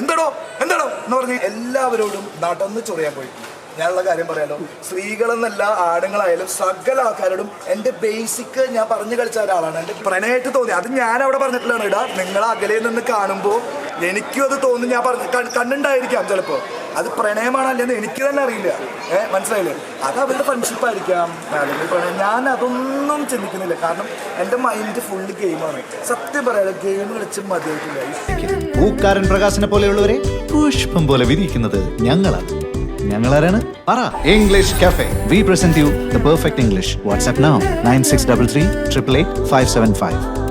എന്താടോ എന്താടോ എന്ന് പറഞ്ഞ് എല്ലാവരോടും നടന്ന് ചൊറിയാൻ പോയി. ഞാനുള്ള കാര്യം പറയാലോ, സ്ത്രീകളെന്നല്ല ആണുങ്ങളായാലും സകല ആൾക്കാരോടും എൻ്റെ ബേസിക് ഞാൻ പറഞ്ഞു കളിച്ച ഒരാളാണ്. എൻ്റെ പ്രണയമായിട്ട് തോന്നി, അത് ഞാൻ അവിടെ പറഞ്ഞിട്ടുള്ളതാണ്. ഇടാ നിങ്ങൾ അകലെ നിന്ന് കാണുമ്പോൾ എനിക്കും അത് തോന്നി, ഞാൻ കണ്ടുണ്ടായിരിക്കാം ചിലപ്പോൾ. അത് പ്രണയമാണല്ലെന്ന് എനിക്ക് തന്നെ അറിയില്ല. മനസ്സിലായില്ലേ? അത് അവരുടെ ഫ്രണ്ട്ഷിപ്പ് ആയിരിക്കാം, അല്ലെങ്കിൽ പ്രണയം. ഞാൻ അതൊന്നും ചിന്തിക്കുന്നില്ല, കാരണം എൻ്റെ മൈൻഡ് ഫുള്ള് ഗെയിമാണ്. സത്യം പറയാലോ, ഗെയിം കളിച്ച് മതിയായിട്ടില്ല. പൂക്കാരൻ പ്രകാശനെ പോലെയുള്ളവരെ പുഷ്പം പോലെ വിരിയിക്കുന്നത് ഞങ്ങളാണ്. ഞങ്ങളാരാണ്? പറ. English cafe. We present you the perfect English. WhatsApp now 9633 888 575.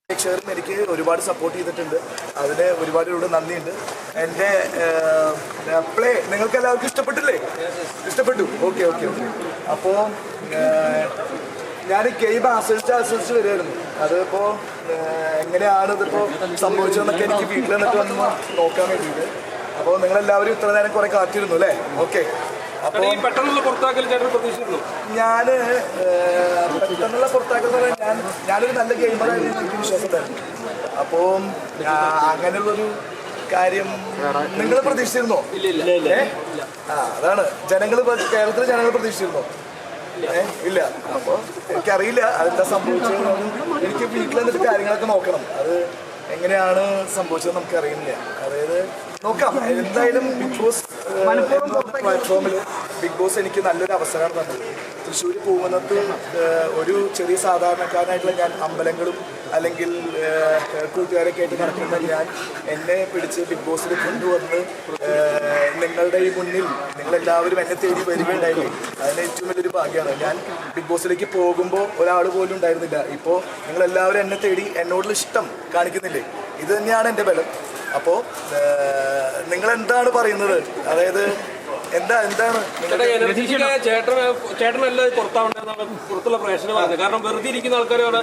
പ്രേക്ഷകരും എനിക്ക് ഒരുപാട് സപ്പോർട്ട് ചെയ്തിട്ടുണ്ട്, അതിന് ഒരുപാട് നന്ദിയുണ്ട്. എൻ്റെ പ്ലേ നിങ്ങൾക്ക് എല്ലാവർക്കും ഇഷ്ടപ്പെട്ടില്ലേ? ഇഷ്ടപ്പെട്ടു? Okay okay okay. അപ്പോൾ ഞാൻ ഗെയിം ആസ്വദിച്ച് വരുമായിരുന്നു. അതിപ്പോൾ എങ്ങനെയാണ് ഇതിപ്പോൾ സംഭവിച്ചതെന്നൊക്കെ എനിക്ക് വീട്ടിൽ നിന്നിട്ട് വന്ന് നോക്കാൻ വേണ്ടിയിട്ട്. അപ്പോൾ നിങ്ങളെല്ലാവരും ഇത്ര നേരം കുറേ കാത്തിരുന്നു അല്ലേ? ഓക്കെ. അപ്പോൾ പെട്ടെന്നുള്ള പുറത്താക്കൽ പ്രതീക്ഷിക്കുന്നു. ഞാൻ പെട്ടെന്നുള്ള പുറത്താക്കൽ എന്ന് പറഞ്ഞാൽ ഞാനൊരു നല്ല ഗെയിമറായിരുന്നു, എനിക്ക് വിശ്വാസമുണ്ടായിരുന്നു. അപ്പോൾ അങ്ങനെയുള്ളൊരു കാര്യം നിങ്ങൾ പ്രതീക്ഷിച്ചിരുന്നോ? അതാണ് കേരളത്തിലെ ജനങ്ങൾ പ്രതീക്ഷിച്ചിരുന്നോ? ഇല്ല. അപ്പോൾ എനിക്കറിയില്ല അതെന്താ സംഭവിച്ചത്. എനിക്ക് വീട്ടിൽ നിന്നിട്ട് കാര്യങ്ങളൊക്കെ നോക്കണം, അത് എങ്ങനെയാണ് സംഭവിച്ചത് നമുക്കറിയില്ല. അതായത് നോക്കാം. എന്തായാലും ബിഗ് ബോസ് പ്ലാറ്റ്ഫോമിൽ ബിഗ് ബോസ് എനിക്ക് നല്ലൊരു അവസരമാണ് തന്നത്. തൃശ്ശൂർ പോകുന്നത് ഒരു ചെറിയ സാധാരണക്കാരനായിട്ടുള്ള ഞാൻ അമ്പലങ്ങളും അല്ലെങ്കിൽ കൂട്ടുകാരൊക്കെ ആയിട്ട് നടക്കുന്ന ഞാൻ എന്നെ പിടിച്ച് ബിഗ് ബോസിൽ കൊണ്ടുവന്ന് നിങ്ങളുടെ ഈ മുന്നിൽ നിങ്ങളെല്ലാവരും എന്നെ തേടി വരികയുണ്ടായില്ലേ, അതിന് ഏറ്റവും വലിയൊരു ഭാഗ്യമാണ്. ഞാൻ ബിഗ് ബോസിലേക്ക് പോകുമ്പോൾ ഒരാൾ പോലും ഉണ്ടായിരുന്നില്ല. ഇപ്പോൾ നിങ്ങളെല്ലാവരും എന്നെ തേടി എന്നോടുള്ള ഇഷ്ടം കാണിക്കുന്നില്ലേ, ഇത് തന്നെയാണ് എൻ്റെ ബലം. അപ്പോൾ നിങ്ങൾ എന്താണ് പറയുന്നത്? അതായത് എന്താണ് ചേട്ടനല്ല പുറത്താവണ്ടെന്നാണ് പുറത്തുള്ള പ്രേക്ഷകർ പറയുന്നത്. കാരണം വെറുതെ ഇരിക്കുന്ന ആൾക്കാരാണ്.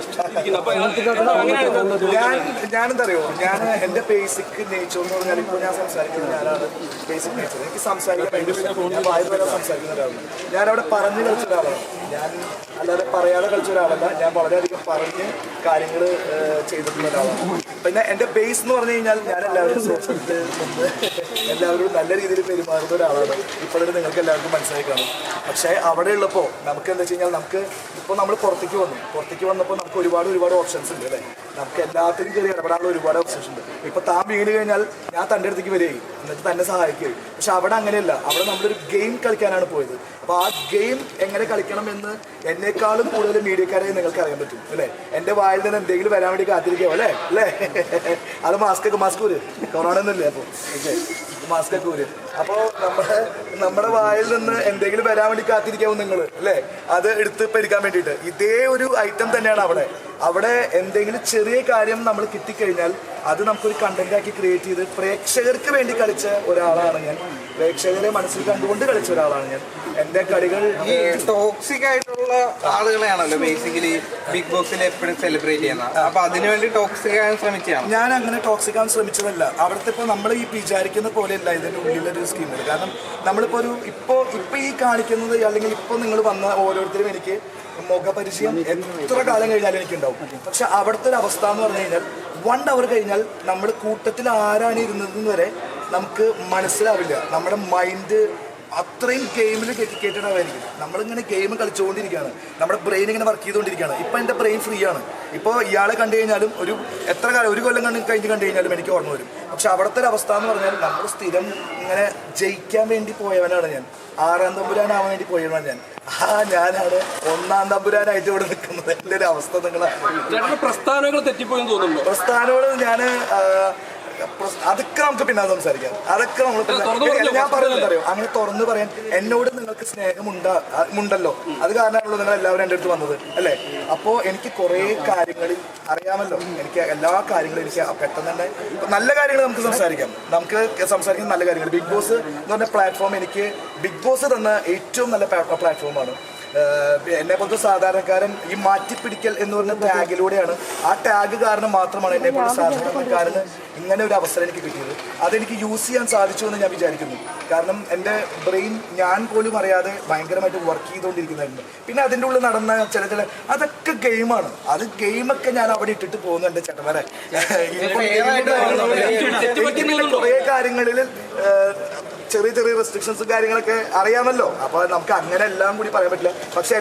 ഞാനെന്താ അറിയോ, ഞാൻ എൻ്റെ ബേസിക് നേച്ചർ എന്ന് പറഞ്ഞാൽ ഇപ്പോൾ ഞാൻ സംസാരിക്കുന്നത് ഞാനാണ് ബേസിക് നേച്ചർ. എനിക്ക് സംസാരിക്കാൻ ഭയങ്കര ഞാൻ വായു വരാൻ സംസാരിക്കുന്ന ഒരാളാണ്. ഞാനവിടെ പറഞ്ഞു കളിച്ച ഒരാളാണ്, ഞാൻ അല്ലാതെ പറയാതെ കളിച്ച ഒരാളല്ല. ഞാൻ വളരെയധികം പറഞ്ഞ് കാര്യങ്ങൾ ചെയ്തിട്ടുള്ള ഒരാളാണ്. പിന്നെ എൻ്റെ ബേസ് എന്ന് പറഞ്ഞു കഴിഞ്ഞാൽ ഞാൻ എല്ലാവരും എല്ലാവരോടും നല്ല രീതിയിൽ പെരുമാറുന്ന ഒരാളാണ്. ഇപ്പോഴും നിങ്ങൾക്ക് എല്ലാവർക്കും മനസ്സിലായി കാണും. പക്ഷേ അവിടെ ഉള്ളപ്പോൾ നമുക്ക് എന്താ വെച്ച് കഴിഞ്ഞാൽ നമുക്ക് ഇപ്പോൾ നമ്മൾ പുറത്തേക്ക് വന്നപ്പോൾ നമുക്ക് ഒരുപാട് ഓപ്ഷൻസ് ഉണ്ട് അല്ലേ? നമുക്ക് എല്ലാത്തിനും കയറി ഇടപെടാനുള്ള ഒരുപാട് ഓപ്ഷൻസ് ഉണ്ട്. ഇപ്പോൾ താൻ വീണ് കഴിഞ്ഞാൽ ഞാൻ തൻ്റെ അടുത്തേക്ക് വരികയും എന്നിട്ട് തന്നെ സഹായിക്കുകയും. പക്ഷെ അവിടെ അങ്ങനെയല്ല, അവിടെ നമ്മളൊരു ഗെയിം കളിക്കാനാണ് പോയത്. അപ്പോൾ ആ ഗെയിം എങ്ങനെ കളിക്കണം എന്ന് എന്നേക്കാളും കൂടുതൽ മീഡിയക്കാരെ നിങ്ങൾക്ക് അറിയാൻ പറ്റും അല്ലേ? എൻ്റെ വായിൽ നിന്ന് എന്തെങ്കിലും വരാൻ വേണ്ടി കാത്തിരിക്കാമോ അല്ലേ? അത് മാസ്ക് ഊര്, കൊറോണ ഒന്നുമില്ലേ? അപ്പോൾ ഓക്കെ, മാസ്ക് ഒക്കെ ഊര്. അപ്പോൾ നമ്മുടെ വായിൽ നിന്ന് എന്തെങ്കിലും വരാൻ വേണ്ടി കാത്തിരിക്കാവും നിങ്ങൾ അല്ലേ? അത് എടുത്ത് പരിക്കാൻ വേണ്ടിയിട്ട്. ഇതേ ഒരു ഐറ്റം തന്നെയാണ് അവിടെ എന്തെങ്കിലും ചെറിയ കാര്യം നമ്മൾ കിട്ടിക്കഴിഞ്ഞാൽ അത് നമുക്കൊരു കണ്ടന്റ് ആക്കി ക്രിയേറ്റ് ചെയ്ത് പ്രേക്ഷകർക്ക് വേണ്ടി കളിച്ച ഒരാളാണ് ഞാൻ. പ്രേക്ഷകരെ മനസ്സിൽ കണ്ടുകൊണ്ട് കളിച്ച ഒരാളാണ് ഞാൻ. എൻ്റെ കളികൾ ഈ ടോക്സിക് ആയിട്ടുള്ള ആളുകളെയാണല്ലോ ബേസിക്കലി ബിഗ് ബോസിൽ എപ്പോഴും സെലിബ്രേറ്റ് ചെയ്യുന്നത്. അപ്പൊ അതിനുവേണ്ടി ടോക്സിക് ആകാൻ ശ്രമിച്ചാണ്. ഞാൻ അങ്ങനെ ടോക്സിക് ആകാൻ ശ്രമിച്ചതല്ല. അവിടുത്തെ ഇപ്പോൾ നമ്മൾ ഈ വിചാരിക്കുന്ന പോലെയല്ല ഇതിൻ്റെ ഉള്ളിലൊരു സ്കീമുണ്ട്. കാരണം നമ്മളിപ്പോൾ ഇപ്പോൾ ഈ കാണിക്കുന്നത് അല്ലെങ്കിൽ ഇപ്പോൾ നിങ്ങൾ വന്ന ഓരോരുത്തരും എനിക്ക് മുഖപരിചയം എത്ര കാലം കഴിഞ്ഞാലും എനിക്കുണ്ടാവും. പക്ഷെ അവിടുത്തെ ഒരു അവസ്ഥ എന്ന് പറഞ്ഞു കഴിഞ്ഞാൽ 1 hour കഴിഞ്ഞാൽ നമ്മുടെ കൂട്ടത്തിൽ ആരാണ് ഇരുന്നതെന്ന് വരെ നമുക്ക് മനസ്സിലാവില്ല. നമ്മുടെ മൈൻഡ് അത്രയും ഗെയിമിൽ ഡെഡിക്കേറ്റഡ് ആയിരിക്കും. നമ്മളിങ്ങനെ ഗെയിം കളിച്ചുകൊണ്ടിരിക്കുകയാണ്, നമ്മുടെ ബ്രെയിൻ ഇങ്ങനെ വർക്ക് ചെയ്തുകൊണ്ടിരിക്കുകയാണ്. ഇപ്പം എൻ്റെ ബ്രെയിൻ ഫ്രീ ആണ്. ഇപ്പോൾ ഇയാളെ കണ്ടു കഴിഞ്ഞാലും എത്ര കാലം, ഒരു കൊല്ലം കഴിഞ്ഞ് കണ്ടു കഴിഞ്ഞാലും എനിക്ക് ഓർമ്മ വരും. പക്ഷെ അവിടുത്തെ ഒരു അവസ്ഥ എന്ന് പറഞ്ഞാൽ നമ്മൾ സ്ഥിരം ഇങ്ങനെ ജയിക്കാൻ വേണ്ടി പോയവനാണ് ഞാൻ. 6ാം തമ്പുരാനാവാൻ വേണ്ടി പോയവനാണ് ഞാൻ. ഞാനാണ് 1ാം തമ്പുരാനായിട്ട് ഇവിടെ നിൽക്കുന്നത്. എൻ്റെ ഒരു അവസ്ഥ നിങ്ങൾ പ്രസ്ഥാനങ്ങൾ തെറ്റിപ്പോയെന്ന് തോന്നുന്നു. പ്രസ്ഥാനങ്ങൾ ഞാൻ അതൊക്കെ നമുക്ക് പിന്നെ സംസാരിക്കാം. അതൊക്കെ നമ്മൾ ഞാൻ പറയുന്നത് അറിയോ, അങ്ങനെ തുറന്നു പറയാൻ എന്നോട് നിങ്ങൾക്ക് സ്നേഹമുണ്ടല്ലോ. അത് കാരണമാണല്ലോ നിങ്ങൾ എല്ലാവരും എൻ്റെ അടുത്ത് വന്നത് അല്ലേ. അപ്പോൾ എനിക്ക് കുറേ കാര്യങ്ങളിൽ അറിയാമല്ലോ. എനിക്ക് എല്ലാ കാര്യങ്ങളും എനിക്ക് പെട്ടെന്ന് തന്നെ നല്ല കാര്യങ്ങൾ നമുക്ക് സംസാരിക്കാൻ നല്ല കാര്യങ്ങൾ. ബിഗ് ബോസ് എന്ന് പറഞ്ഞ പ്ലാറ്റ്ഫോം എനിക്ക് ബിഗ് ബോസ് തന്ന ഏറ്റവും നല്ല പ്ലാറ്റ്ഫോമാണ്. എന്നെ പോലത്തെ സാധാരണക്കാരൻ ഈ മാറ്റിപ്പിടിക്കൽ എന്ന് പറഞ്ഞ ടാഗിലൂടെയാണ്, ആ ടാഗ് കാരണം മാത്രമാണ് എന്നെ പോലെ സാധാരണക്കാരന് ഇങ്ങനെ ഒരു അവസരം എനിക്ക് കിട്ടിയത്. അതെനിക്ക് യൂസ് ചെയ്യാൻ സാധിച്ചു എന്ന് ഞാൻ വിചാരിക്കുന്നു. കാരണം എൻ്റെ ബ്രെയിൻ ഞാൻ പോലും അറിയാതെ ഭയങ്കരമായിട്ട് വർക്ക് ചെയ്തുകൊണ്ടിരിക്കുന്നുണ്ട്. പിന്നെ അതിൻ്റെ ഉള്ളിൽ നടന്ന ചില അതൊക്കെ ഗെയിമാണ്. അത് ഗെയിമൊക്കെ ഞാൻ അവിടെ ഇട്ടിട്ട് പോകുന്നു എൻ്റെ ചേട്ടന്മാരെ. കുറേ കാര്യങ്ങളിൽ ചെറിയ റെസ്ട്രിക്ഷൻസും കാര്യങ്ങളൊക്കെ അറിയാമല്ലോ. അപ്പോൾ നമുക്ക് അങ്ങനെ എല്ലാം കൂടി പറയാൻ പറ്റില്ല. പക്ഷെ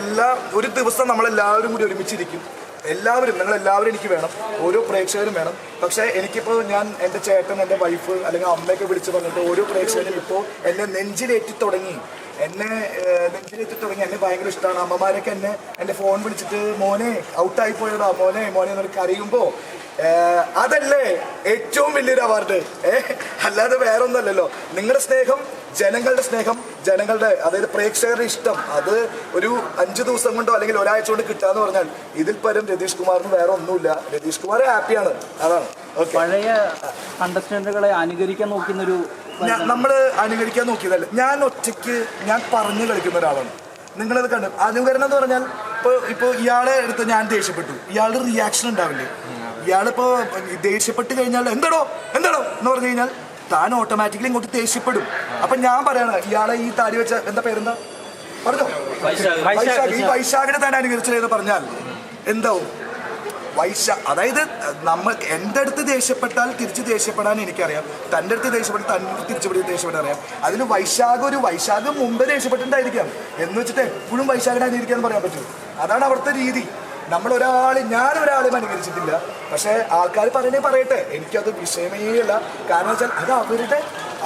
ഒരു ദിവസം നമ്മളെല്ലാവരും കൂടി ഒരുമിച്ചിരിക്കും. നിങ്ങളെല്ലാവരും എനിക്ക് വേണം, ഓരോ പ്രേക്ഷകരും വേണം. പക്ഷേ എനിക്കിപ്പോൾ ഞാൻ എൻ്റെ ചേട്ടൻ, എൻ്റെ വൈഫ് അല്ലെങ്കിൽ അമ്മയൊക്കെ വിളിച്ച് പറഞ്ഞിട്ട് ഓരോ പ്രേക്ഷകരും ഇപ്പോൾ എന്നെ നെഞ്ചിലേറ്റി തുടങ്ങി. എന്നെ ഭയങ്കര ഇഷ്ടമാണ്. അമ്മമാരൊക്കെ എൻ്റെ ഫോൺ വിളിച്ചിട്ട് മോനെ ഔട്ടായി പോയതാ, മോനെ എന്നൊരു കരയുമ്പോൾ അതല്ലേ ഏറ്റവും വലിയൊരു അവാർഡ്. അല്ലാതെ വേറെ ഒന്നല്ലല്ലോ. നിങ്ങളുടെ സ്നേഹം, ജനങ്ങളുടെ അതായത് പ്രേക്ഷകരുടെ ഇഷ്ടം, അത് ഒരു 5 ദിവസം കൊണ്ടോ അല്ലെങ്കിൽ ഒരാഴ്ച കൊണ്ട് കിട്ടാന്ന് പറഞ്ഞാൽ ഇതിൽ പരം രതീഷ് കുമാറിന് വേറെ ഒന്നുമില്ല. രതീഷ് കുമാർ ഹാപ്പിയാണ്. അതാണ്. പഴയ കണ്ടസ്റ്റന്റുകളെ അനുകരിക്കാൻ നോക്കുന്നൊരു നമ്മൾ അനുകരിക്കാൻ നോക്കിയതല്ല. ഞാൻ ഒറ്റയ്ക്ക് പറഞ്ഞു കളിക്കുന്ന ഒരാളാണ്. നിങ്ങളത് കണ്ടു. അനുകരണം എന്ന് പറഞ്ഞാൽ ഇപ്പോൾ ഇയാളെ എടുത്ത് ഞാൻ ദേഷ്യപ്പെട്ടു, ഇയാളുടെ റിയാക്ഷൻ ഉണ്ടാവില്ലേ. ഇയാളിപ്പോൾ ദേഷ്യപ്പെട്ട് കഴിഞ്ഞാൽ എന്താണോ എന്ന് പറഞ്ഞു കഴിഞ്ഞാൽ താൻ ഓട്ടോമാറ്റിക്കലി ഇങ്ങോട്ട് ദേഷ്യപ്പെടും. അപ്പം ഞാൻ പറയണ ഇയാളെ ഈ താടി വെച്ച എന്താ പേരെന്താ പറഞ്ഞോ, വൈശാഖ്. ഈ വൈശാഖിനെ താൻ അനുകരിച്ചതെന്ന് പറഞ്ഞാൽ എന്താവും? അതായത് എൻ്റെ അടുത്ത് ദേഷ്യപ്പെട്ടാൽ തിരിച്ച് ദേഷ്യപ്പെടാൻ എനിക്കറിയാം, തൻ്റെ അടുത്ത് ദേഷ്യപ്പെട്ടാൽ തിരിച്ചു ദേഷ്യപ്പെടാൻ അറിയാം. അതിന് വൈശാഖ് മുമ്പേ ദേഷ്യപ്പെട്ടിട്ടുണ്ടായിരിക്കാം എന്ന് വെച്ചിട്ട് എപ്പോഴും വൈശാഖിനെ അനുകരിക്കാന്ന് പറയാൻ പറ്റും. അതാണ് അവിടുത്തെ രീതി. ഞാനൊരാളെയും അനുകരിച്ചിട്ടില്ല. പക്ഷേ ആൾക്കാർ പറയട്ടെ, എനിക്കത് വിഷയമേ അല്ല. കാരണം വെച്ചാൽ അത്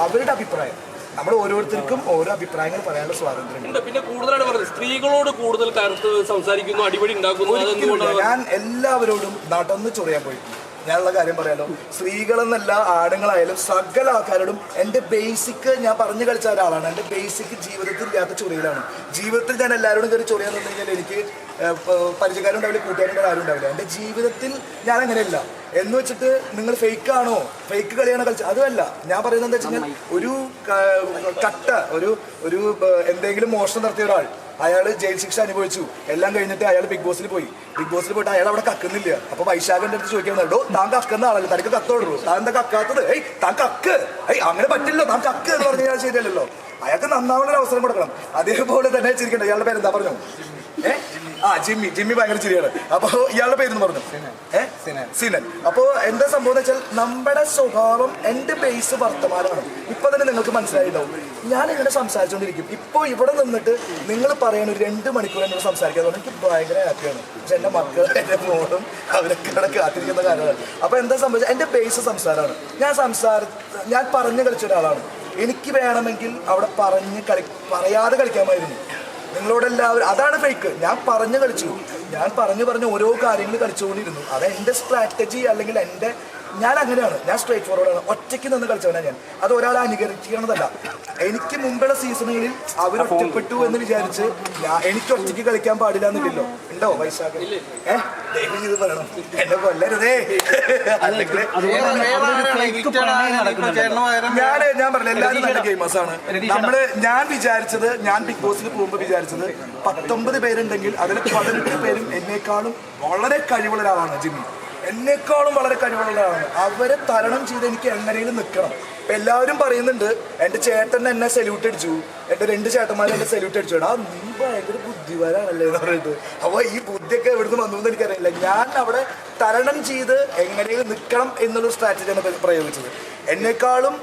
അവരുടെ അഭിപ്രായം. നമ്മൾ ഓരോരുത്തർക്കും ഓരോ അഭിപ്രായങ്ങൾ പറയാനുള്ള സ്വാതന്ത്ര്യമുണ്ട്. പിന്നെ കൂടുതലായിട്ട് പറഞ്ഞത് സ്ത്രീകളോട് കൂടുതൽ കരുത്ത് സംസാരിക്കുന്നു, അടിപൊളി ഉണ്ടാക്കുന്നു. ഞാൻ എല്ലാവരോടും നടന്ന് ചൊറിയാൻ പോയിട്ടുണ്ട്. ഞാനുള്ള കാര്യം പറയാലോ, സ്ത്രീകളെന്നല്ല ആണുങ്ങളായാലും സകല ആൾക്കാരോടും എൻ്റെ ബേസിക് ഞാൻ പറഞ്ഞു കളിച്ച ഒരാളാണ്. എൻ്റെ ബേസിക് ജീവിതത്തിൽ ഇല്ലാത്ത ചൊറിയലാണ്. ജീവിതത്തിൽ ഞാൻ എല്ലാവരോടും കയറി ചൊറിയാന്ന് പറഞ്ഞു കഴിഞ്ഞാൽ എനിക്ക് പരിചയക്കാരുണ്ടാവില്ല, കൂട്ടുകാരുണ്ടാവില്ല, ആരും ഉണ്ടാവില്ല. എൻ്റെ ജീവിതത്തിൽ ഞാൻ അങ്ങനെയല്ല. എന്ന് വെച്ചിട്ട് നിങ്ങൾ ഫേക്ക് കളിയാണോ കളിച്ചത്? അതുമല്ല. ഞാൻ പറയുന്നത് എന്താ വെച്ച് കഴിഞ്ഞാൽ ഒരു എന്തെങ്കിലും മോഷണം നടത്തിയ ഒരാൾ, അയാൾ ജയിൽ ശിക്ഷ അനുഭവിച്ചു, എല്ലാം കഴിഞ്ഞിട്ട് അയാൾ ബിഗ് ബോസിൽ പോയിട്ട് അയാൾ അവിടെ കക്കുന്നില്ല. അപ്പൊ വൈശാഖന്റെ അടുത്ത് ചോദിക്കുന്നുണ്ടോ, താൻ കക്കുന്ന ആളല്ലേ, തനിക്ക് കത്തോടുള്ളൂ, താൻ എന്താ കക്കാത്തത്? താൻ കക്ക്, അങ്ങനെ പറ്റില്ലോ, താൻ കക്ക് എന്ന് പറഞ്ഞു കഴിഞ്ഞാൽ ശരിയല്ലല്ലോ. അയാൾക്ക് നന്നാവുന്ന അവസരം കൊടുക്കണം. അതേപോലെ തന്നെ ചിരിക്കണ്ട. ഇയാളുടെ പേരെന്താ പറഞ്ഞു? ജിമ്മി ഭയങ്കര ചിരിയാണ്. അപ്പോൾ ഇയാളുടെ പേരെന്ന് പറഞ്ഞു സിനൻ. അപ്പോൾ എന്താ സംഭവം എന്ന് വെച്ചാൽ നമ്മുടെ സ്വഭാവം, എൻ്റെ ബേസ് വർത്തമാനമാണ്. ഇപ്പൊ തന്നെ നിങ്ങൾക്ക് മനസ്സിലായിട്ടുണ്ടാവും. ഞാൻ ഇങ്ങനെ സംസാരിച്ചുകൊണ്ടിരിക്കും. ഇപ്പോൾ ഇവിടെ നിന്നിട്ട് നിങ്ങൾ പറയണ ഒരു 2 മണിക്കൂർ എന്നോട് സംസാരിക്കാതെ എനിക്ക് ഭയങ്കര ഹാപ്പിയാണ്. പക്ഷെ എൻ്റെ മക്കൾ, എൻ്റെ മോളും അവരൊക്കെ ഇവിടെ കാത്തിരിക്കുന്ന കാര്യമാണ്. അപ്പോൾ എന്താ സംഭവിച്ചത്? എൻ്റെ ബേസ് സംസാരമാണ്. ഞാൻ പറഞ്ഞു കളിച്ച ഒരാളാണ്. എനിക്ക് വേണമെങ്കിൽ അവിടെ പറയാതെ കളിക്കാമായിരുന്നു. നിങ്ങളോടെല്ലാവരും അതാണ് ഫേക്ക്. ഞാൻ പറഞ്ഞു ഓരോ കാര്യങ്ങൾ കളിച്ചുകൊണ്ടിരുന്നു. അത് എൻ്റെ സ്ട്രാറ്റജി, അല്ലെങ്കിൽ ഞാൻ അങ്ങനെയാണ്. ഞാൻ സ്ട്രേറ്റ് ഫോർവേഡാണ്. ഒറ്റയ്ക്ക് നിന്ന് കളിച്ചവനാണ് ഞാൻ. അത് ഒരാളെ അനുകരിക്കണതല്ല. എനിക്ക് മുമ്പുള്ള സീസണുകളിൽ അവർ ഒറ്റപ്പെട്ടു എന്ന് വിചാരിച്ച് എനിക്ക് ഒറ്റയ്ക്ക് കളിക്കാൻ പാടില്ല എന്നില്ലല്ലോ. ഉണ്ടോ വൈശാഖ്? ദയവ് ചെയ്ത് പറയണം, എന്നെ കൊല്ലരുതേ. ഞാൻ പറഞ്ഞില്ല, എല്ലാവരും നല്ല ഗെയിമേഴ്സാണ്. ഞാൻ ബിഗ് ബോസിൽ പോകുമ്പോൾ വിചാരിച്ചത് 19 പേരുണ്ടെങ്കിൽ അതിൽ 18 പേരും എന്നെക്കാളും വളരെ കഴിവുള്ള ഒരാളാണ് ജിമ്മി. എന്നെക്കാളും വളരെ കഴിവുള്ള ഒരാളാണ്. അവരെ തരണം ചെയ്ത് എനിക്ക് എങ്ങനെയും നിൽക്കണം. ഇപ്പം എല്ലാവരും പറയുന്നുണ്ട് എൻ്റെ ചേട്ടൻ എന്നെ സല്യൂട്ട് അടിച്ചു, എൻ്റെ 2 ചേട്ടന്മാർ എന്നെ സല്യൂട്ട് അടിച്ചു. നീ ഭയങ്കര ബുദ്ധിപരാണല്ലേ എന്ന് പറഞ്ഞിട്ട്. അപ്പോൾ ഈ ഇതൊക്കെ എവിടുന്ന് വന്നു എന്ന് എനിക്കറിയില്ല. ഞാൻ അവിടെ തരണം ചെയ്ത് എങ്ങനെയും നിൽക്കണം എന്നുള്ളൊരു സ്ട്രാറ്റജിയാണ് പ്രയോഗിച്ചത്. എന്നെക്കാളും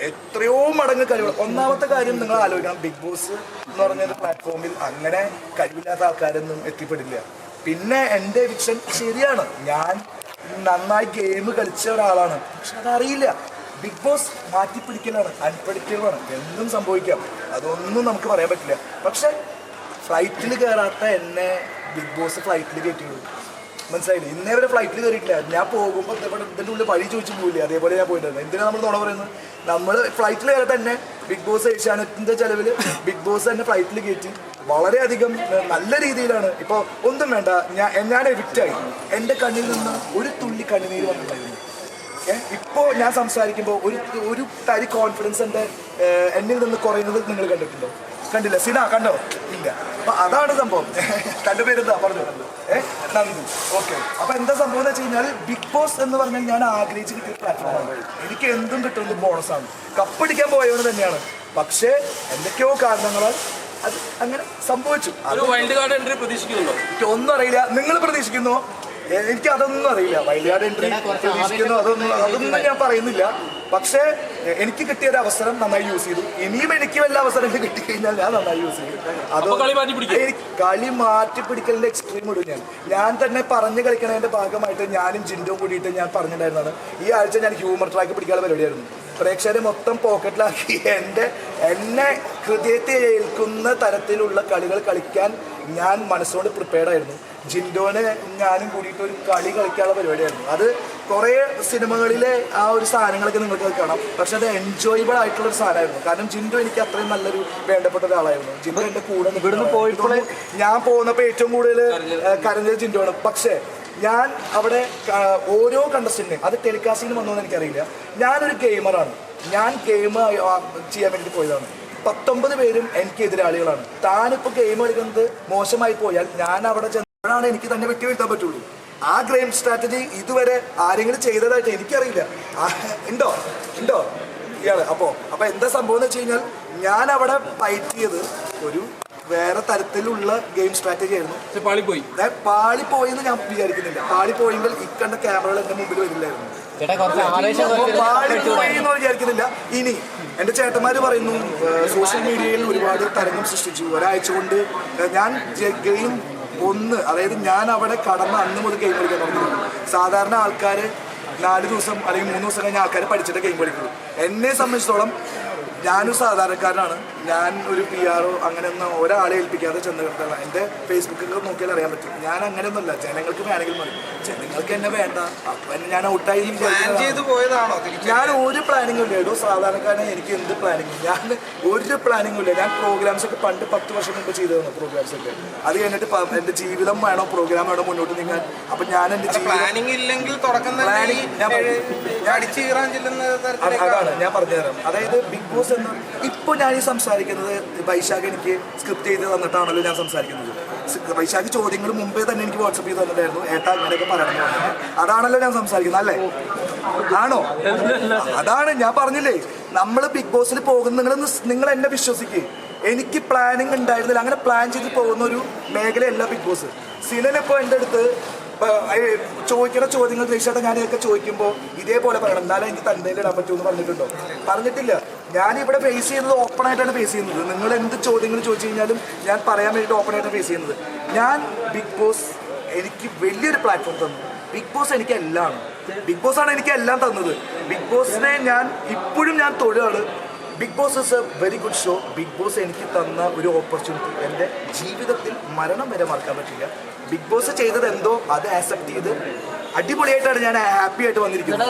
എത്രയോ മടങ്ങ് കഴിവുകൾ. ഒന്നാമത്തെ കാര്യം നിങ്ങൾ ആലോചിക്കണം, ബിഗ് ബോസ് എന്ന് പറഞ്ഞൊരു പ്ലാറ്റ്ഫോമിൽ അങ്ങനെ കഴിവില്ലാത്ത ആൾക്കാരൊന്നും എത്തിപ്പെടില്ല. പിന്നെ എൻ്റെ വിഷൻ ശരിയാണ്, ഞാൻ നന്നായി ഗെയിം കളിച്ച ഒരാളാണ്, പക്ഷെ അതറിയില്ല. ബിഗ് ബോസ് മാറ്റിപ്പിടിക്കലാണ്, അൺപ്രഡിക്റ്റബിളാണ്, എന്തും സംഭവിക്കാം, അതൊന്നും നമുക്ക് പറയാൻ പറ്റില്ല. പക്ഷെ ഫ്ലൈറ്റിൽ കയറാത്ത എന്നെ ബിഗ് ബോസ് ഫ്ലൈറ്റിൽ കയറ്റിയുള്ളൂ. മനസ്സിലായില്ലേ? ഇന്നേ വരെ ഫ്ലൈറ്റിൽ കയറിയിട്ടില്ല. ഞാൻ പോകുമ്പോൾ ഇതിൻ്റെ ഉള്ളിൽ വഴി ചോദിച്ചു പോയില്ലേ, അതേപോലെ ഞാൻ പോയിട്ടുണ്ട്. എന്തിനാണ് നമ്മൾ നുണ പറയുന്നത്? നമ്മൾ ഫ്ലൈറ്റിൽ കയറി തന്നെ ബിഗ് ബോസ് ഏഷ്യാനെറ്റിൻ്റെ ചിലവിൽ ബിഗ് ബോസ് തന്നെ ഫ്ലൈറ്റിൽ കയറ്റി വളരെയധികം നല്ല രീതിയിലാണ്. ഇപ്പോൾ ഒന്നും വേണ്ട, ഞാൻ എവിക്റ്റായി, എൻ്റെ കണ്ണിൽ നിന്ന് ഒരു തുള്ളി കണ്ണുനീര് വന്നിട്ടുണ്ടായിരുന്നു. ഇപ്പോൾ ഞാൻ സംസാരിക്കുമ്പോൾ ഒരു തരി കോൺഫിഡൻസ് എന്നിൽ നിന്ന് കുറയുന്നത് നിങ്ങൾ കണ്ടിട്ടുണ്ടോ? കണ്ടില്ല. സിന കണ്ടോ? ഇല്ല. അപ്പൊ അതാണ് സംഭവം. കണ്ടുപേരെന്താ പറഞ്ഞു? നന്ദി. ഓക്കെ. അപ്പൊ എന്താ സംഭവം എന്ന് വെച്ച് കഴിഞ്ഞാൽ, ബിഗ് ബോസ് എന്ന് പറഞ്ഞാൽ ഞാൻ ആഗ്രഹിച്ച് കിട്ടിയ പ്ലാറ്റ്ഫോമാണ്. എനിക്ക് എന്തും കിട്ടുന്നത് ബോണസാണ്. കപ്പടിക്കാൻ പോയവന് തന്നെയാണ്. പക്ഷേ എന്തൊക്കെയോ കാരണങ്ങളാൽ അത് അങ്ങനെ സംഭവിച്ചു. വൈൽഡ് കാർഡ് എൻട്രി പ്രതീക്ഷിക്കുന്നുണ്ടോ? എനിക്ക് ഒന്നും അറിയില്ല. നിങ്ങൾ പ്രതീക്ഷിക്കുന്നോ? എനിക്ക് അതൊന്നും അറിയില്ല. വൈൽഡ് കാർഡ് എൻട്രി പ്രതീക്ഷിക്കുന്നു അതൊന്നും ഞാൻ പറയുന്നില്ല. പക്ഷേ എനിക്ക് കിട്ടിയൊരു അവസരം നന്നായി യൂസ് ചെയ്തു. ഇനിയും എനിക്ക് വല്ല അവസരം കിട്ടിക്കഴിഞ്ഞാൽ ഞാൻ നന്നായി യൂസ് ചെയ്യും. അത് കളി മാറ്റിപ്പിടിക്കലിന്റെ എക്സ്ട്രീം ഇടും. ഞാൻ തന്നെ പറഞ്ഞു കളിക്കണതിന്റെ ഭാഗമായിട്ട് ഞാനും ജിൻഡോ കൂടിയിട്ട് ഞാൻ പറഞ്ഞിട്ടുണ്ടായിരുന്നതാണ്, ഈ ആഴ്ച ഞാൻ ഹ്യൂമർ ട്രാക്ക് പിടിക്കാനുള്ള പരിപാടിയായിരുന്നു. പ്രേക്ഷകരെ മൊത്തം പോക്കറ്റിലാക്കി എന്നെ ഹൃദയത്തെ ഏൽക്കുന്ന തരത്തിലുള്ള കളികൾ കളിക്കാൻ ഞാൻ മനസ്സുകൊണ്ട് പ്രിപ്പയർഡ് ആയിരുന്നു. ജിൻഡോനെ ഞാനും കൂടിയിട്ട് ഒരു കളി കളിക്കാനുള്ള പരിപാടിയായിരുന്നു. അത് കുറേ സിനിമകളിലെ ആ ഒരു സാധനങ്ങളൊക്കെ നിങ്ങൾക്ക് കാണാം, പക്ഷെ അത് എൻജോയബിൾ ആയിട്ടുള്ള ഒരു സാധനമായിരുന്നു. കാരണം ജിൻഡോ എനിക്ക് അത്രയും നല്ലൊരു വേണ്ടപ്പെട്ട ഒരാളായിരുന്നു. ജിൻഡോ എൻ്റെ കൂടെ ഇവിടുന്ന് പോയപ്പോൾ ഞാൻ പോകുന്നപ്പോൾ ഏറ്റവും കൂടുതൽ കരഞ്ഞത് ജിൻഡോ ആണ്. പക്ഷേ ഞാൻ അവിടെ ഓരോ കണ്ടസ്റ്റന്റിനും അത് ടെലികാസ്റ്റിന് വന്നോന്ന് എനിക്കറിയില്ല. ഞാനൊരു ഗെയിമറാണ്, ഞാൻ ഗെയിം ചെയ്യാൻ വേണ്ടി പോയതാണ്. 19 പേരും എനിക്ക് എതിരാളികളാണ്. താനിപ്പോൾ ഗെയിം കളിക്കുന്നത് മോശമായി പോയാൽ ഞാൻ അവിടെ ചെന്നാണ് എനിക്ക് തന്നെ വെട്ടി വീഴ്ത്താൻ പറ്റുള്ളൂ. ആ ഗെയിം സ്ട്രാറ്റജി ഇതുവരെ ആരെങ്കിലും ചെയ്തതായിട്ട് എനിക്കറിയില്ല. ഉണ്ടോ ഇയാള്? അപ്പോൾ എന്താ സംഭവം എന്ന് വെച്ച് കഴിഞ്ഞാൽ, ഞാൻ അവിടെ ഫൈറ്റ് ചെയ്ത് ഒരു വേറെ തരത്തിലുള്ള ഗെയിം സ്ട്രാറ്റജി ആയിരുന്നു. പാളിപ്പോയി എന്ന് ഞാൻ വിചാരിക്കുന്നില്ല. പാളിപ്പോയെങ്കിൽ ഇക്കണ്ട ക്യാമറകൾ എൻ്റെ മുമ്പിൽ വരില്ലായിരുന്നു. പാളിപ്പോയി എന്ന് വിചാരിക്കുന്നില്ല. ഇനി എൻ്റെ ചേട്ടന്മാർ പറയുന്നു, സോഷ്യൽ മീഡിയയിൽ ഒരുപാട് തരംഗം സൃഷ്ടിച്ചു. ഒരാഴ്ച കൊണ്ട് ഞാൻ ഗെയിം അതായത് ഞാൻ അവിടെ കടന്ന അന്ന് മുതൽ ഗെയിം കളിക്കാൻ തുടങ്ങി. സാധാരണ ആൾക്കാർ 4 ദിവസം അല്ലെങ്കിൽ 3 ദിവസം കഴിഞ്ഞ ആൾക്കാർ പഠിച്ചിട്ട് ഗെയിം കളിക്കുള്ളൂ. എന്നെ സംബന്ധിച്ചിടത്തോളം ഞാനൊരു സാധാരണക്കാരനാണ്. ഞാൻ ഒരു PR അങ്ങനെയൊന്നും ഒരാളെ ഏൽപ്പിക്കാതെ ചെന്ന് കിട്ടല. എൻ്റെ ഫേസ്ബുക്കൊക്കെ നോക്കിയാൽ അറിയാൻ പറ്റും. ഞാൻ അങ്ങനെയൊന്നുമല്ല. ജനങ്ങൾക്ക് വേണമെങ്കിൽ മതി, ജനങ്ങൾക്ക് എന്നെ വേണ്ട. അപ്പം ഞാൻ ഔട്ടായി പോയതാണോ? ഞാൻ ഒരു പ്ലാനിങ്ങും ഇല്ല. ഒരു സാധാരണക്കാരനെ എനിക്ക് എന്ത് പ്ലാനിങ്ങും, ഞാൻ ഒരു പ്ലാനിങ്ങും ഇല്ല. ഞാൻ പ്രോഗ്രാംസ് ഒക്കെ പണ്ട് 10 വർഷം മുമ്പ് ചെയ്തതാണ് പ്രോഗ്രാംസ് ഒക്കെ. അത് കഴിഞ്ഞിട്ട് എൻ്റെ ജീവിതം വേണോ പ്രോഗ്രാം വേണോ മുന്നോട്ട് നീങ്ങാൻ. അപ്പം ഞാൻ എൻ്റെ പ്ലാനിങ് ഇല്ലെങ്കിൽ അതാണ് ഞാൻ പറഞ്ഞുതരാം. അതായത് ബിഗ് ബോസ് എന്ന് ഇപ്പോൾ ഞാൻ ഈ സംസാരിക്കുന്നത്, വൈശാഖ് എനിക്ക് സ്ക്രിപ്റ്റ് ചെയ്ത് തന്നിട്ടാണല്ലോ ഞാൻ സംസാരിക്കുന്നത്. വൈശാഖ് ചോദ്യങ്ങൾ മുമ്പേ തന്നെ എനിക്ക് വാട്സപ്പ് ചെയ്ത് തന്നിട്ടായിരുന്നു, ഏട്ടാ അങ്ങനെയൊക്കെ പറയണമെന്ന് പറഞ്ഞത്. അതാണല്ലോ ഞാൻ സംസാരിക്കുന്നത്, അല്ലേ? ആണോ? അതാണ് ഞാൻ പറഞ്ഞില്ലേ, നമ്മൾ ബിഗ് ബോസിൽ പോകുന്ന നിങ്ങൾ എന്നെ വിശ്വസിക്കുക. എനിക്ക് പ്ലാനിങ് ഉണ്ടായിരുന്നില്ല. അങ്ങനെ പ്ലാൻ ചെയ്ത് പോകുന്ന ഒരു മേഖലയല്ല ബിഗ് ബോസ്. സിനിമ എൻ്റെ അടുത്ത് ചോദിക്കുന്ന ചോദ്യങ്ങൾ തീർച്ചയായിട്ടും ഞാനൊക്കെ ചോദിക്കുമ്പോൾ ഇതേപോലെ പറയണം, എന്നാലും എനിക്ക് തന്നേൽ ഇടാൻ പറ്റുമെന്ന് പറഞ്ഞിട്ടുണ്ടോ? പറഞ്ഞിട്ടില്ല. ഞാനിവിടെ ഫേസ് ചെയ്യുന്നത് ഓപ്പൺ ആയിട്ടാണ് ഫേസ് ചെയ്യുന്നത്. നിങ്ങൾ എന്ത് ചോദ്യങ്ങൾ ചോദിച്ചു കഴിഞ്ഞാലും ഞാൻ പറയാൻ വേണ്ടിയിട്ട് ഓപ്പൺ ആയിട്ടാണ് ഫേസ് ചെയ്യുന്നത്. ഞാൻ ബിഗ് ബോസ് എനിക്ക് വലിയൊരു പ്ലാറ്റ്ഫോം തന്നു. ബിഗ് ബോസ് എനിക്ക് എല്ലാമാണ്. ബിഗ് ബോസാണ് എനിക്ക് എല്ലാം തന്നത്. ബിഗ് ബോസിനെ ഞാൻ ഇപ്പോഴും ഞാൻ തൊഴിലാണ്. Bigg Boss is a very good show. Bigg Boss എനിക്ക് തന്ന ഒരു ഓപ്പർച്യൂണിറ്റി എൻ്റെ ജീവിതത്തിൽ മരണം വരെ മറക്കാൻ പറ്റില്ല. ബിഗ് ബോസ് ചെയ്തത് എന്തോ അത് ആക്സെപ്റ്റ് ചെയ്ത് അടിപൊളിയായിട്ടാണ് ഞാൻ ഹാപ്പി ആയിട്ട് വന്നിരിക്കുന്നത്.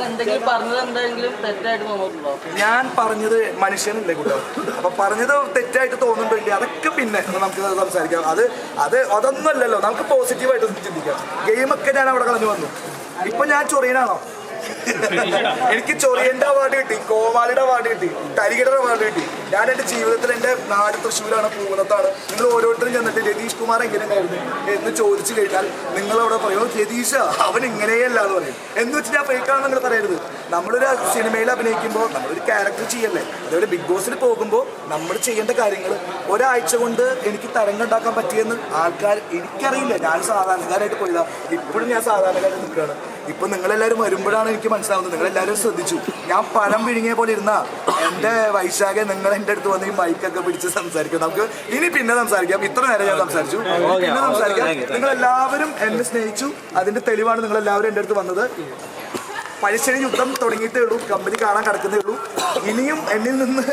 ഞാൻ പറഞ്ഞത് മനുഷ്യനല്ലേ കൂട്ടോ, അപ്പൊ പറഞ്ഞത് തെറ്റായിട്ട് തോന്നുമ്പോഴില്ല, അതൊക്കെ പിന്നെ നമുക്ക് സംസാരിക്കാം. അതൊന്നുമല്ലല്ലോ, നമുക്ക് പോസിറ്റീവായിട്ട് ചിന്തിക്കാം. ഗെയിമൊക്കെ ഞാൻ അവിടെ കളഞ്ഞു വന്നു. ഇപ്പൊ ഞാൻ ചൊറിയനാണോ? എനിക്ക് ചൊറിയന്റെ അവാർഡ് കിട്ടി, കോമാളിയുടെ അവാർഡ് കിട്ടി, തരികിടയുടെ അവാർഡ് കിട്ടി. ഞാൻ എൻ്റെ ജീവിതത്തിൽ എൻ്റെ നാട് തൃശ്ശൂരാണ്, പൂവനത്താണ്. നിങ്ങൾ ഓരോരുത്തരും ചെന്നിട്ട് രതീഷ് കുമാർ എങ്ങനെയുണ്ടായിരുന്നു എന്ന് ചോദിച്ചു കഴിഞ്ഞാൽ നിങ്ങളവിടെ പറയും രതീഷ അവൻ ഇങ്ങനെയല്ല എന്ന് പറയും. എന്ന് വെച്ച് ഞാൻ ഫേക്കാണെന്ന് നിങ്ങൾ പറയരുത്. നമ്മളൊരു സിനിമയിൽ അഭിനയിക്കുമ്പോൾ നമ്മളൊരു ക്യാരക്ടർ ചെയ്യല്ലേ. അതേപോലെ ബിഗ് ബോസിൽ പോകുമ്പോൾ നമ്മൾ ചെയ്യേണ്ട കാര്യങ്ങൾ ഒരാഴ്ച കൊണ്ട് എനിക്ക് തരംഗുണ്ടാക്കാൻ പറ്റിയെന്ന് ആൾക്കാർ എനിക്കറിയില്ല. ഞാൻ സാധാരണക്കാരായിട്ട് പോയതാണ്. ഇപ്പോഴും ഞാൻ സാധാരണക്കാരായിട്ട് നിൽക്കുകയാണ്. ഇപ്പം നിങ്ങളെല്ലാവരും വരുമ്പോഴാണ് എനിക്ക് മനസ്സിലാവുന്നത്. നിങ്ങളെല്ലാവരും ശ്രദ്ധിച്ചു. ഞാൻ പഴം പിഴുങ്ങിയ പോലെ ഇരുന്ന എൻ്റെ വൈശാഖെ നിങ്ങൾ എൻ്റെ അടുത്ത് വന്ന് ഈ മൈക്കൊക്കെ പിടിച്ച് സംസാരിക്കും. നമുക്ക് ഇനി പിന്നെ സംസാരിക്കാം. ഇത്ര നേരം ഞാൻ സംസാരിച്ചു, പിന്നെ സംസാരിക്കാം. നിങ്ങളെല്ലാവരും എന്നെ സ്നേഹിച്ചു. അതിൻ്റെ തെളിവാണ് നിങ്ങളെല്ലാവരും എൻ്റെ അടുത്ത് വന്നത്. പഴശ്ശേരി യുദ്ധം തുടങ്ങിയിട്ടേ ഉള്ളൂ, കമ്പനി കാണാൻ കിടക്കുന്നേ ഉള്ളൂ. ഇനിയും എന്നിൽ നിന്ന്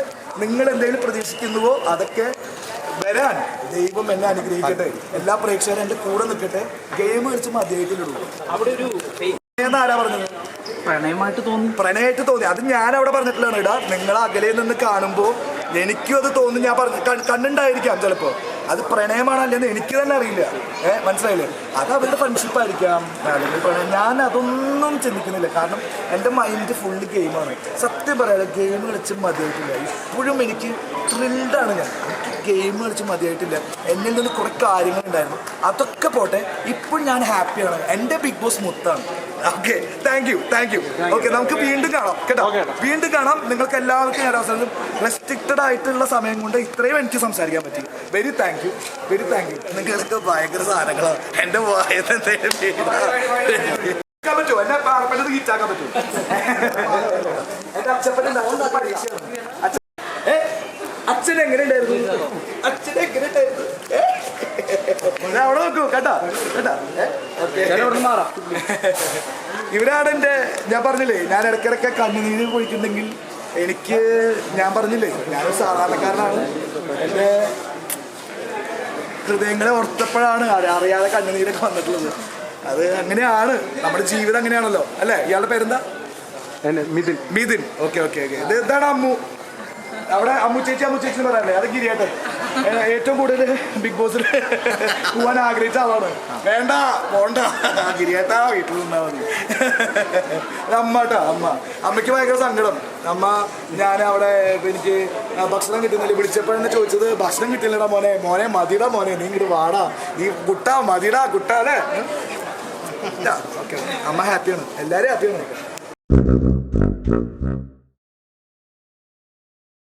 നിങ്ങൾ എന്തെങ്കിലും പ്രതീക്ഷിക്കുന്നുവോ അതൊക്കെ വരാൻ ദൈവം എന്നെ അനുഗ്രഹിക്കട്ടെ. എല്ലാ പ്രേക്ഷകരും എൻ്റെ കൂടെ നിൽക്കട്ടെ. ഗെയിം കളിച്ച് മതിയായിട്ടില്ലുള്ളൂ. അവിടെ ഒരു ആരാ പറഞ്ഞത്? പ്രണയമായിട്ട് തോന്നി. അത് ഞാൻ അവിടെ പറഞ്ഞിട്ടുള്ളതാണ്. ഇടാ നിങ്ങൾ അകലയിൽ നിന്ന് കാണുമ്പോൾ എനിക്കും അത് തോന്നി. ഞാൻ കണ്ടുണ്ടായിരിക്കാം ചിലപ്പോൾ. അത് പ്രണയമാണല്ലെന്ന് എനിക്ക് തന്നെ അറിയില്ല. മനസ്സിലായില്ലേ? അത് അവരുടെ ഫ്രണ്ട്ഷിപ്പ് ആയിരിക്കാം, അല്ലെങ്കിൽ പ്രണയം. ഞാൻ അതൊന്നും ചിന്തിക്കുന്നില്ല. കാരണം എൻ്റെ മൈൻഡ് ഫുള്ള് ഗെയിമാണ്. സത്യം പറയാതെ ഗെയിം കളിച്ച് മതിയായിട്ടില്ല. ഇപ്പോഴും എനിക്ക് ത്രില്ഡാണ്. എനിക്ക് ഗെയിം കളിച്ച് മതിയായിട്ടില്ല. എന്നിൽ നിന്ന് കുറേ കാര്യങ്ങളുണ്ടായിരുന്നു. അതൊക്കെ പോട്ടെ, ഇപ്പോഴും ഞാൻ ഹാപ്പിയാണ്. എൻ്റെ ബിഗ് ബോസ് മുത്താണ്. Okay, thank you. ഓക്കെ, നമുക്ക് വീണ്ടും കാണാം കേട്ടോ. വീണ്ടും കാണാം. നിങ്ങൾക്ക് എല്ലാവർക്കും ഞാൻ അവസരം റെസ്ട്രിക്റ്റഡ് ആയിട്ടുള്ള സമയം കൊണ്ട് ഇത്രയും എനിക്ക് സംസാരിക്കാൻ പറ്റി. Very thank you. നിങ്ങൾക്ക് ഭയങ്കര സാധനങ്ങളാണ്. എൻ്റെ വായന പറ്റുമോ? എന്നെ പാർപ്പറ്റത് ഗീറ്റാക്കാൻ പറ്റുമോ? എൻ്റെ അച്ഛപ്പനുണ്ടാവും പരീക്ഷയാണ്. അച്ഛൻ എങ്ങനെ ഉണ്ടായിരുന്നു? അവിടെ നോക്കൂ കേട്ടാ. ഇവരാണ് എൻ്റെ, ഞാൻ പറഞ്ഞില്ലേ, ഞാൻ ഇടയ്ക്കിടയ്ക്ക് കണ്ണുനീര് പൊഴിക്കുന്നെങ്കിൽ എനിക്ക്, ഞാൻ പറഞ്ഞില്ലേ, ഞാനൊരു സാധാരണക്കാരനാണ്. എൻ്റെ ഹൃദയങ്ങളെ ഓർത്തപ്പോഴാണ് അറിയാതെ കണ്ണുനീരൊക്കെ വന്നിട്ടുള്ളത്. അത് അങ്ങനെയാണ്, നമ്മുടെ ജീവിതം അങ്ങനെയാണല്ലോ അല്ലേ? ഇയാളുടെ പേരെന്താ? മിഥുൻ. ഓക്കെ. ഇത് എന്താണ് അമ്മു? അവിടെ അമ്മു ചേച്ചി എന്ന് പറയാനല്ലേ? അത് ഗിരിയേട്ടൻ. ഏറ്റവും കൂടുതൽ ബിഗ് ബോസിൽ പോവാൻ ആഗ്രഹിച്ച ആളാണ്. വേണ്ട പോണ്ട ഗിരിയേട്ടാ, വീട്ടിൽ നിന്നാൽ മതി. അമ്മയ്ക്ക് ഭയങ്കര സങ്കടം. അമ്മ ഞാൻ അവിടെ എനിക്ക് ഭക്ഷണം കിട്ടുന്നില്ല. വിളിച്ചപ്പോഴെന്നെ ചോദിച്ചത് ഭക്ഷണം കിട്ടില്ലടാ മോനെ മതിടാ മോനെ, നീ ഇങ്ങോട്ട് വാടാ, നീ കുട്ടാ മതിടാ കുട്ടാ അല്ലേ? ഓക്കെ, അമ്മ ഹാപ്പിയാണ്, എല്ലാവരും ഹാപ്പിയാണ്.